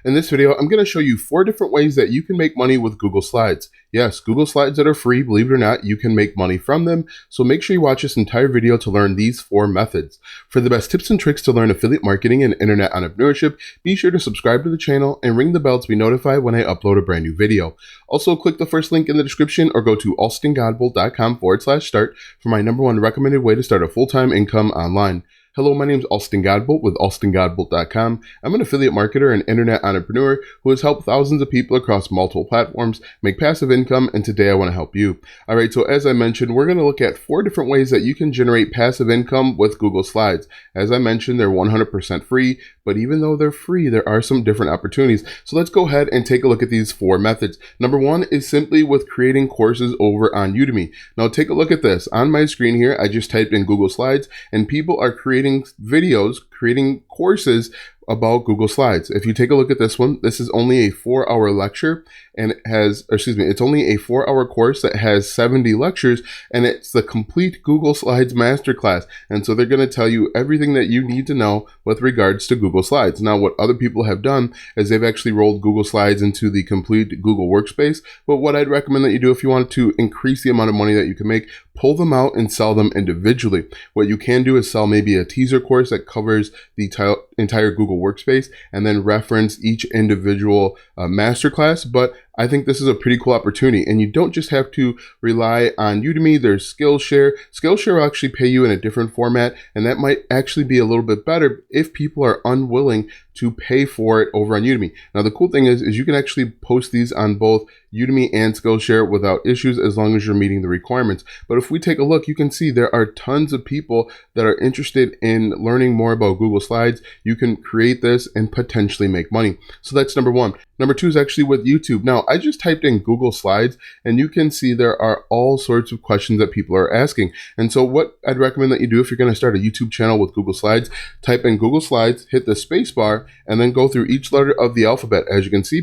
In this video, I'm going to show you 4 different ways that you can make money with Google Slides. Yes, Google Slides that are free, believe it or not, you can make money from them. So make sure you watch this entire video to learn these 4 methods. For the best tips and tricks to learn affiliate marketing and internet entrepreneurship, be sure to subscribe to the channel and ring the bell to be notified when I upload a brand new video. Also, click the first link in the description or go to alstongodbolt.com/start for my #1 recommended way to start a full-time income online. Hello, my name is Alston Godbolt with alstongodbolt.com. I'm an affiliate marketer and internet entrepreneur who has helped thousands of people across multiple platforms make passive income, and today I want to help you. All right, so as I mentioned, we're going to look at 4 different ways that you can generate passive income with Google Slides. As I mentioned, they're 100% free, but even though they're free, there are some different opportunities. So let's go ahead and take a look at these 4 methods. Number 1 is simply with creating courses over on Udemy. Now take a look at this. On my screen here, I just typed in Google Slides, and people are creating videos, creating courses about Google Slides. If you take a look at this one, this is only a 4-hour lecture, and it's only a 4-hour course that has 70 lectures, and it's the complete Google Slides masterclass. And so they're going to tell you everything that you need to know with regards to Google Slides. Now, what other people have done is they've actually rolled Google Slides into the complete Google Workspace. But what I'd recommend that you do if you want to increase the amount of money that you can make, pull them out and sell them individually. What you can do is sell maybe a teaser course that covers the entire Google Workspace and then reference each individual masterclass. But I think this is a pretty cool opportunity, and you don't just have to rely on Udemy. There's Skillshare. Skillshare will actually pay you in a different format, and that might actually be a little bit better if people are unwilling to pay for it over on Udemy. Now, the cool thing is you can actually post these on both Udemy and Skillshare without issues as long as you're meeting the requirements. But if we take a look, you can see there are tons of people that are interested in learning more about Google Slides. You can create this and potentially make money. So that's number 1. Number 2 is actually with YouTube. Now, I just typed in Google Slides, and you can see there are all sorts of questions that people are asking. And so what I'd recommend that you do if you're going to start a YouTube channel with Google Slides, type in Google Slides, hit the space bar, and then go through each letter of the alphabet. As you can see,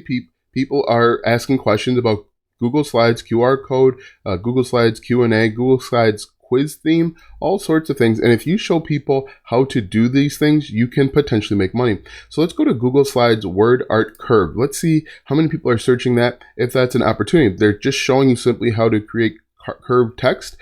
people are asking questions about Google Slides QR code, Google Slides Q&A, Google Slides quiz theme, all sorts of things. And if you show people how to do these things, you can potentially make money. So let's go to Google Slides word art curve. Let's see how many people are searching that, if that's an opportunity. They're just showing you simply how to create curved text.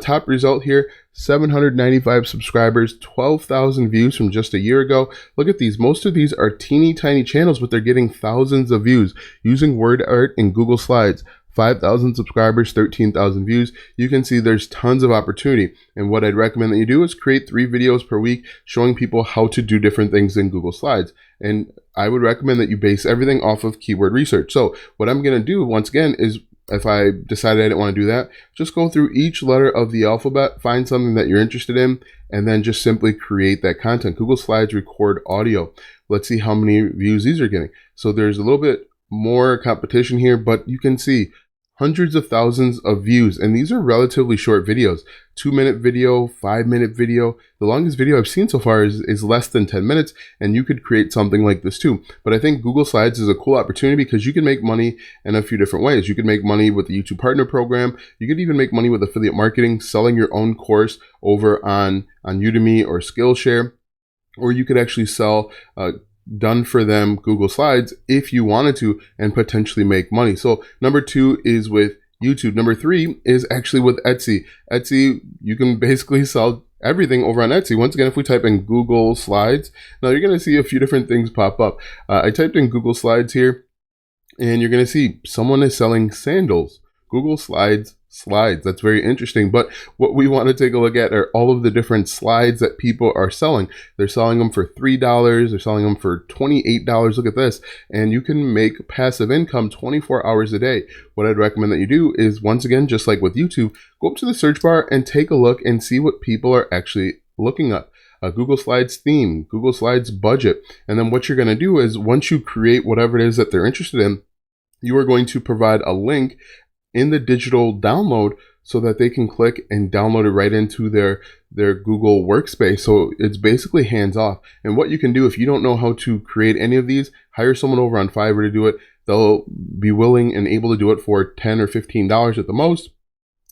Top result here, 795 subscribers, 12,000 views from just a year ago. Look at these. Most of these are teeny tiny channels, but they're getting thousands of views using word art in Google Slides. 5,000 subscribers, 13,000 views. You can see there's tons of opportunity. And what I'd recommend that you do is create 3 videos per week showing people how to do different things in Google Slides. And I would recommend that you base everything off of keyword research. So what I'm going to do once again is, if I decided I didn't want to do that, just go through each letter of the alphabet, find something that you're interested in, and then just simply create that content. Google Slides record audio. Let's see how many views these are getting. So there's a little bit more competition here, but you can see hundreds of thousands of views, and these are relatively short videos. 2-minute video, 5-minute video. The longest video I've seen so far is less than 10 minutes, and you could create something like this too. But I think Google Slides is a cool opportunity because you can make money in a few different ways. You can make money with the YouTube Partner Program. You could even make money with affiliate marketing, selling your own course over on Udemy or Skillshare, or you could actually sell done for them Google Slides if you wanted to and potentially make money. So number 2 is with YouTube. Number 3 is actually with Etsy. Etsy, you can basically sell everything over on Etsy. Once again, if we type in Google Slides, now you're going to see a few different things pop up. I typed in Google Slides here, and you're going to see someone is selling sandals. Google Slides. That's very interesting. But what we want to take a look at are all of the different slides that people are selling. They're selling them for $3. They're selling them for $28. Look at this. And you can make passive income 24 hours a day. What I'd recommend that you do is, once again, just like with YouTube, go up to the search bar and take a look and see what people are actually looking up. Google Slides theme, Google Slides budget. And then what you're going to do is, once you create whatever it is that they're interested in, you are going to provide a link in the digital download so that they can click and download it right into their Google Workspace. So it's basically hands off. And what you can do if you don't know how to create any of these, hire someone over on Fiverr to do it. They'll be willing and able to do it for $10 or $15 at the most.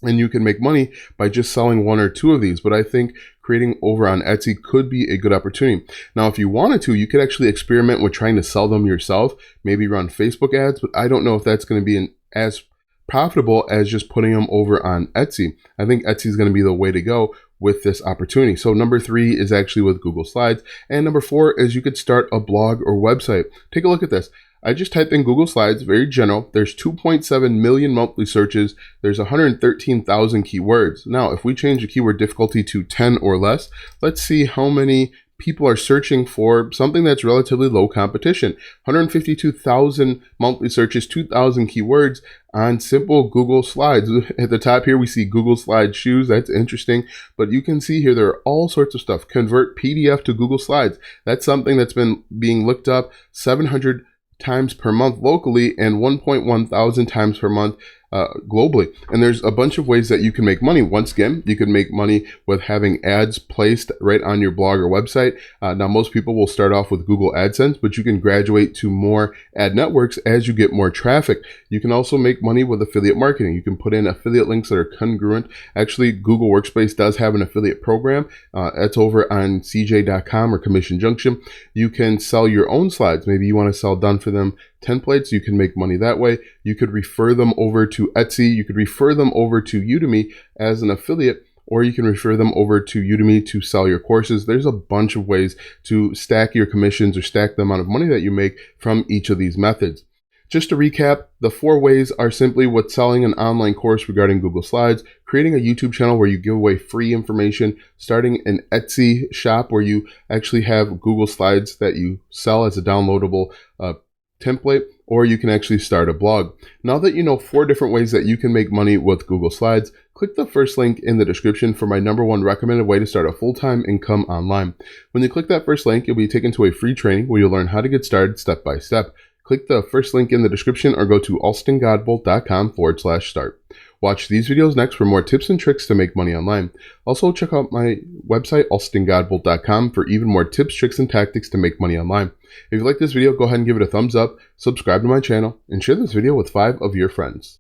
And you can make money by just selling 1 or 2 of these. But I think creating over on Etsy could be a good opportunity. Now, if you wanted to, you could actually experiment with trying to sell them yourself, maybe run Facebook ads, but I don't know if that's going to be as profitable as just putting them over on Etsy. I think Etsy is going to be the way to go with this opportunity. So number 3 is actually with Google Slides. And number 4 is you could start a blog or website. Take a look at this. I just typed in Google Slides, very general. There's 2.7 million monthly searches. There's 113,000 keywords. Now, if we change the keyword difficulty to 10 or less, let's see how many people are searching for something that's relatively low competition. 152,000 monthly searches, 2,000 keywords on simple Google Slides. At the top here, we see Google Slide shoes. That's interesting. But you can see here, there are all sorts of stuff. Convert PDF to Google Slides. That's something that's been being looked up 700 times per month locally and 1.1 thousand times per month globally. And there's a bunch of ways that you can make money. Once again, you can make money with having ads placed right on your blog or website. Now, most people will start off with Google AdSense, but you can graduate to more ad networks as you get more traffic. You can also make money with affiliate marketing. You can put in affiliate links that are congruent. Actually, Google Workspace does have an affiliate program. It's over on cj.com or Commission Junction. You can sell your own slides. Maybe you want to sell done for them templates. You can make money that way. You could refer them over to Etsy. You could refer them over to Udemy as an affiliate, or you can refer them over to Udemy to sell your courses. There's a bunch of ways to stack your commissions or stack the amount of money that you make from each of these methods. Just to recap, the 4 ways are simply with selling an online course regarding Google Slides, creating a YouTube channel where you give away free information, starting an Etsy shop where you actually have Google Slides that you sell as a downloadable template, or you can actually start a blog. Now that you know 4 different ways that you can make money with Google Slides, click the first link in the description for my #1 recommended way to start a full-time income online. When you click that first link, you'll be taken to a free training where you'll learn how to get started step by step. Click the first link in the description or go to alstongodbolt.com/start. Watch these videos next for more tips and tricks to make money online. Also, check out my website, alstongodbolt.com, for even more tips, tricks, and tactics to make money online. If you like this video, go ahead and give it a thumbs up, subscribe to my channel, and share this video with 5 of your friends.